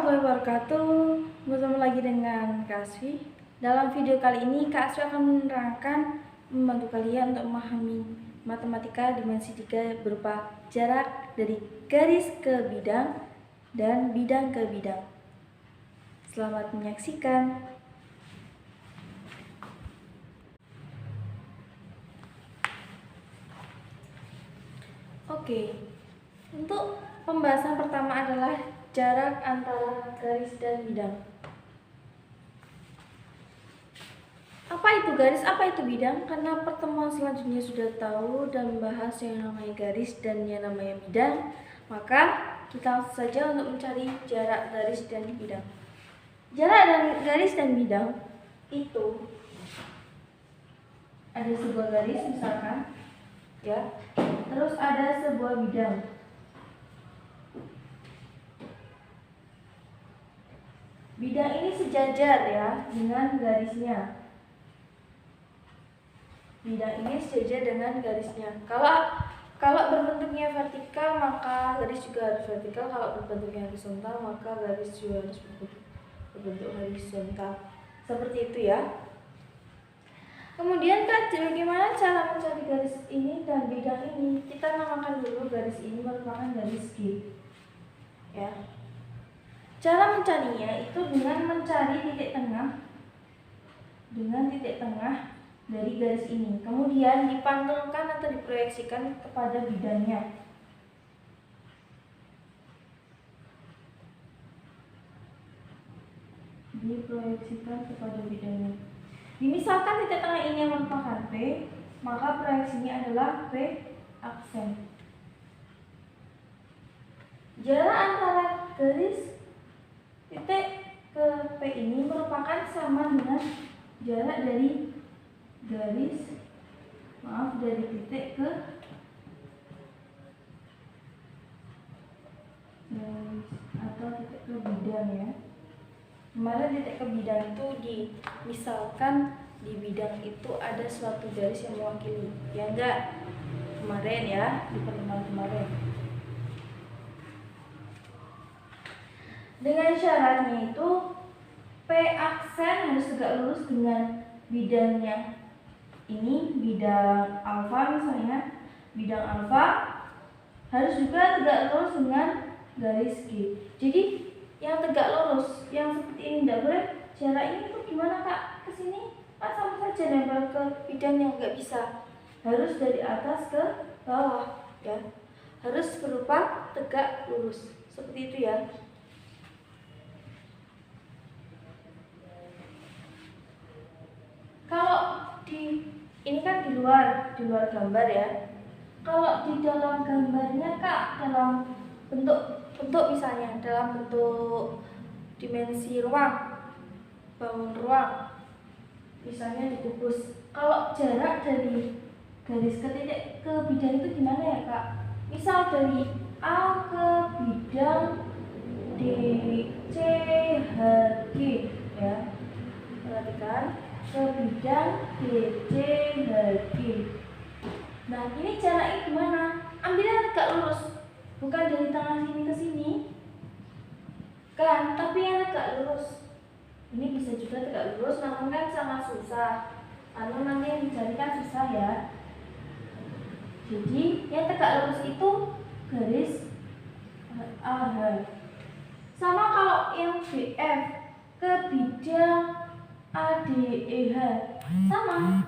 warahmatullahi wabarakatuh. Bertemu lagi dengan Kak Asfi. Dalam video kali ini Kak Asfi akan menerangkan membantu kalian untuk memahami matematika dimensi 3 berupa jarak dari garis ke bidang dan bidang ke bidang. Selamat menyaksikan. Oke, untuk pembahasan pertama adalah jarak antara garis dan bidang. Apa itu garis, apa itu bidang? Karena pertemuan selanjutnya sudah tahu dan membahas yang namanya garis dan yang namanya bidang, maka kita langsung saja untuk mencari jarak garis dan bidang. Jarak dan garis dan bidang itu ada sebuah garis misalkan, ya. Terus ada sebuah bidang. Bidang ini sejajar ya dengan garisnya. Bidang ini sejajar dengan garisnya. Kalau berbentuknya vertikal maka garis juga harus vertikal. Kalau berbentuknya horizontal maka garis juga harus berbentuk horizontal. Seperti itu ya. Kemudian bagaimana cara mencari garis ini dan bidang ini? Kita namakan dulu garis ini merupakan garis G. Ya. Cara mencarinya itu dengan mencari titik tengah dari garis ini. Kemudian dipantulkan atau diproyeksikan kepada bidangnya. Diproyeksikan kepada bidangnya. Misalkan titik tengah ini merupakan P, maka proyeksinya adalah P aksen. Jarak antara garis titik ke P ini merupakan sama dengan jarak dari dari titik ke garis atau titik ke bidang ya. Kemarin titik ke bidang itu misalkan di bidang itu ada suatu garis yang mewakili, ya enggak? Kemarin ya, di pertemuan kemarin. Dengan syaratnya itu P aksen harus tegak lurus dengan bidangnya. Ini bidang alfa misalnya, bidang alfa harus juga tegak lurus dengan garis G. Jadi yang tegak lurus, yang seperti ini tidak boleh. Jarak ini tuh gimana Kak? Ke sini Kak sama saja nempel ke bidang yang nggak bisa. Harus dari atas ke bawah ya. Harus berupa tegak lurus. Seperti itu ya. Kalau ini kan di luar gambar ya. Kalau di dalam gambarnya Kak, dalam bentuk misalnya dalam bentuk dimensi ruang, bangun ruang, misalnya dikubus. Kalau jarak dari garis ke titik ke bidang itu gimana ya Kak? Misal dari A ke bidang DC HG ya. Perhatikan ke bidang DCHG. Nah, ini jaraknya gimana? Ambilnya tegak lurus, bukan dari tengah sini ke sini, kan? Tapi yang tegak lurus. Ini bisa juga tegak lurus, namun kan sangat susah. Karena nanti yang dicarikan susah ya. Jadi yang tegak lurus itu garis AH. Sama kalau yang BF ke bidang ADEH sama.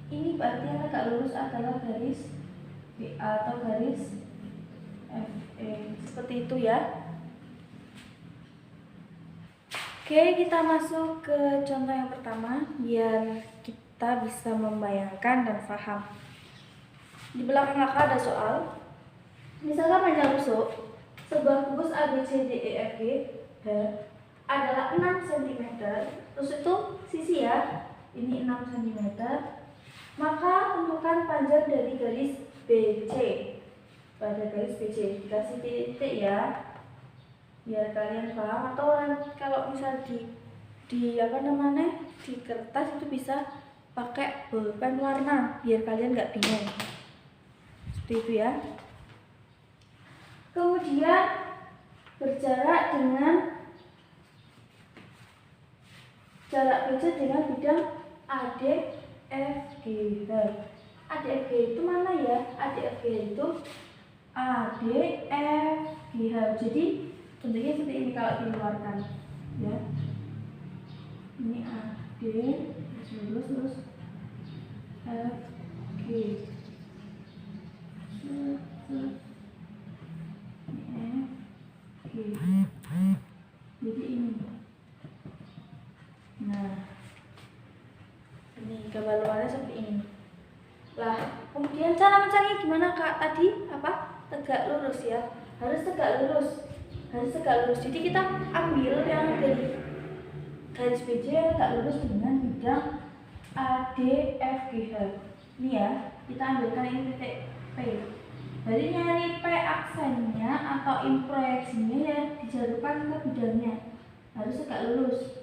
Ini berarti yang tegak lurus adalah garis BA atau garis FE. Seperti itu ya. Oke, kita masuk ke contoh yang pertama biar kita bisa membayangkan dan paham. Di belakang kakak ada soal. Misalkan panjang rusuk sebuah kubus ABCDEFG adalah 6 cm. Terus itu sisi ya, ini 6 cm. Maka tentukan panjang dari garis BC. Pada garis BC dikasih titik ya, biar kalian paham. Atau kalau misal di apa namanya di kertas itu bisa pakai bolpen warna biar kalian nggak bingung. Seperti itu ya. Kemudian berjarak dengan jarak BC dengan bidang ADFGH. ADFG itu mana ya? ADFG itu ADFGH. Jadi bentuknya seperti ini kalau dikeluarkan, ya. Ini AD terus FG. Jadi ini. Nah, ini gambar luarnya seperti ini. Lah, kemudian cara mencarinya gimana Kak? Tadi apa? Tegak lurus ya. Harus tegak lurus. Jadi kita ambil yang dari garis BC tegak lurus dengan bidang ADFGH. Ini ya, kita ambilkan ini titik P. Jadi nyari P aksennya atau proyeksinya ya dijalurkan ke bidangnya. Harus tegak lurus.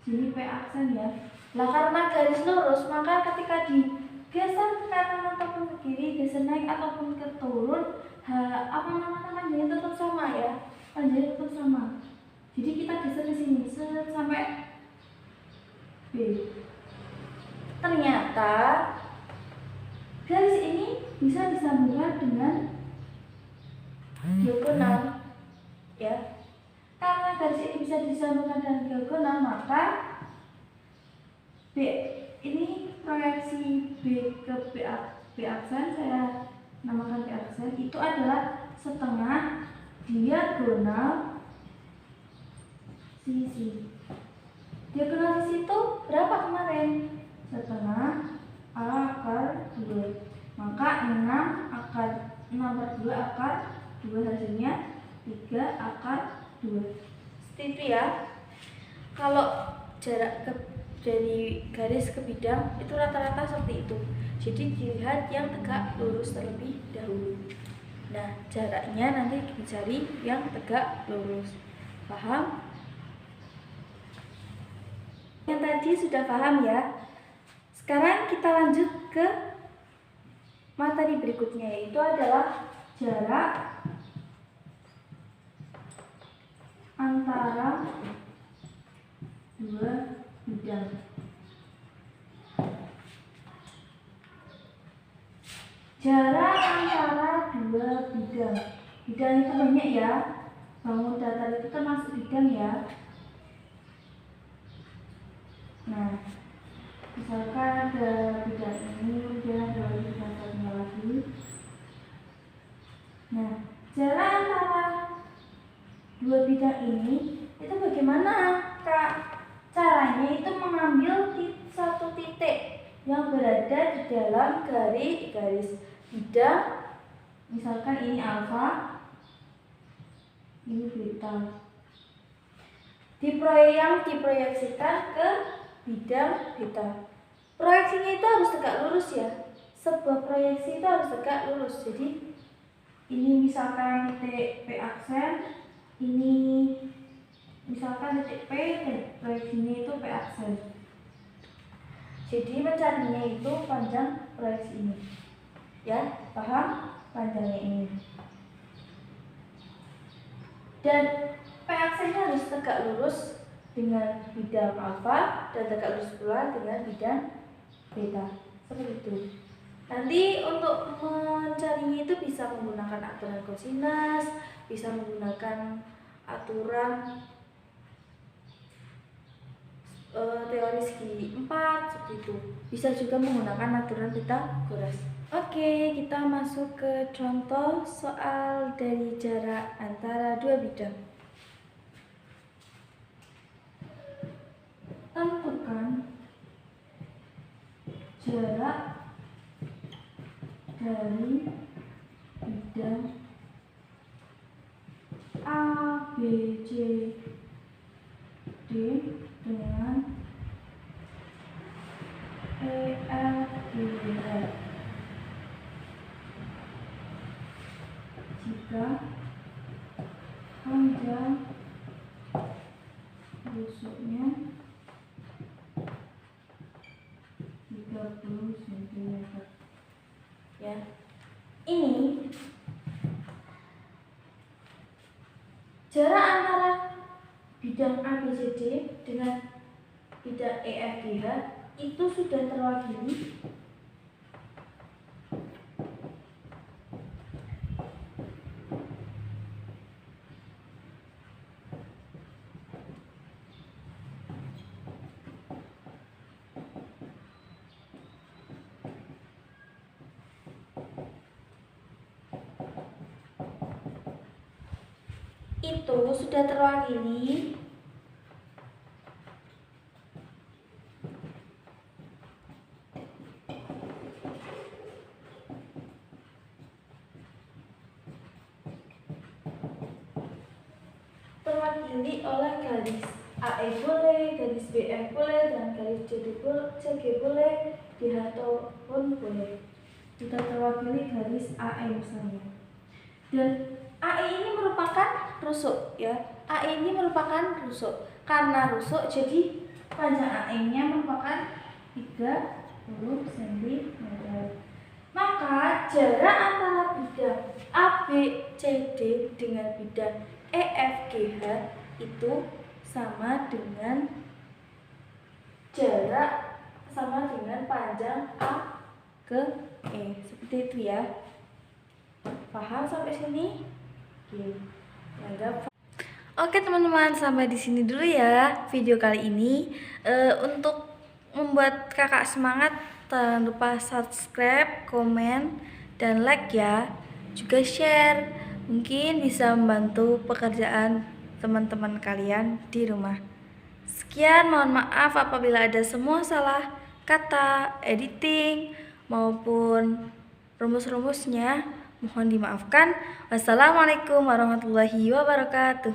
Sini P aksen ya. Lah karena garis lurus, maka ketika digeser ke kanan ataupun ke kiri, geser naik ataupun ke turun, panjangnya tetap sama ya. Panjangnya tetap sama. Jadi kita geser ke sini sampai B. Ternyata garis ini bisa disambungkan dengan diagonal, ya. Karena garis ini bisa disambungkan dengan diagonal, maka B ini proyeksi B ke B aksen, saya namakan B aksen, itu adalah setengah diagonal sisi. Diagonal sisi itu berapa kemarin? Setengah A akar 2. Maka 6/2 akar 2 hasilnya 3 akar 2. Seperti itu ya. Kalau jarak dari garis ke bidang itu rata-rata seperti itu. Jadi dilihat yang tegak lurus terlebih dahulu. Nah, jaraknya nanti dicari yang tegak lurus. Paham? Yang tadi sudah paham ya. Sekarang kita lanjut ke materi berikutnya, yaitu adalah jarak antara dua bidang. Jarak antara dua bidang. Bidang itu banyak ya. Bangun datar itu termasuk bidang ya. Nah, misalkan ada bidang ini, kemudian ada bidang satunya lagi. Nah, jarak antara dua bidang ini itu bagaimana Kak? Caranya itu mengambil satu titik yang berada di dalam garis bidang. Misalkan ini alfa, ini beta. Yang diproyeksikan ke bidang beta. Proyeksinya itu harus tegak lurus ya. Sebuah proyeksi itu harus tegak lurus. Jadi ini misalkan titik P aksen, ini misalkan titik P dan proyeksinya itu P aksen. Jadi mencarinya itu panjang proyeksi ini. Ya, paham? Panjangnya ini. Dan P aksennya harus tegak lurus dengan bidang alfa dan tegak lurus pula dengan bidang beta. Seperti itu. Nanti untuk mencarinya itu bisa menggunakan aturan kosinus, bisa menggunakan aturan teori segi 4 seperti itu. Bisa juga menggunakan aturan Pythagoras. Oke, kita masuk ke contoh soal dari jarak antara dua bidang. Tentukan jarak dari bidang A, B, C, D dengan E, F, G, H. Jika panjang rusuknya 30 cm. Ya. Ini jarak antara bidang ABCD dengan bidang EFGH itu sudah terwakili oleh garis AE boleh, garis BF boleh, dan garis CG boleh, DH pun boleh. Kita terwakili garis AE misalnya. Dan AE ini merupakan rusuk ya. AE ini merupakan rusuk. Karena rusuk jadi panjang AE-nya merupakan 30 cm. Maka jarak antara bidang ABCD dengan bidang EFGH itu sama dengan panjang A ke E. Seperti itu ya. Paham sampai sini? Oke teman-teman, sampai di sini dulu ya video kali ini. Untuk membuat kakak semangat, jangan lupa subscribe, komen, dan like ya. Juga share, mungkin bisa membantu pekerjaan teman-teman kalian di rumah. Sekian, mohon maaf apabila ada semua salah kata, editing, maupun rumus-rumusnya. Mohon dimaafkan. Wassalamualaikum warahmatullahi wabarakatuh.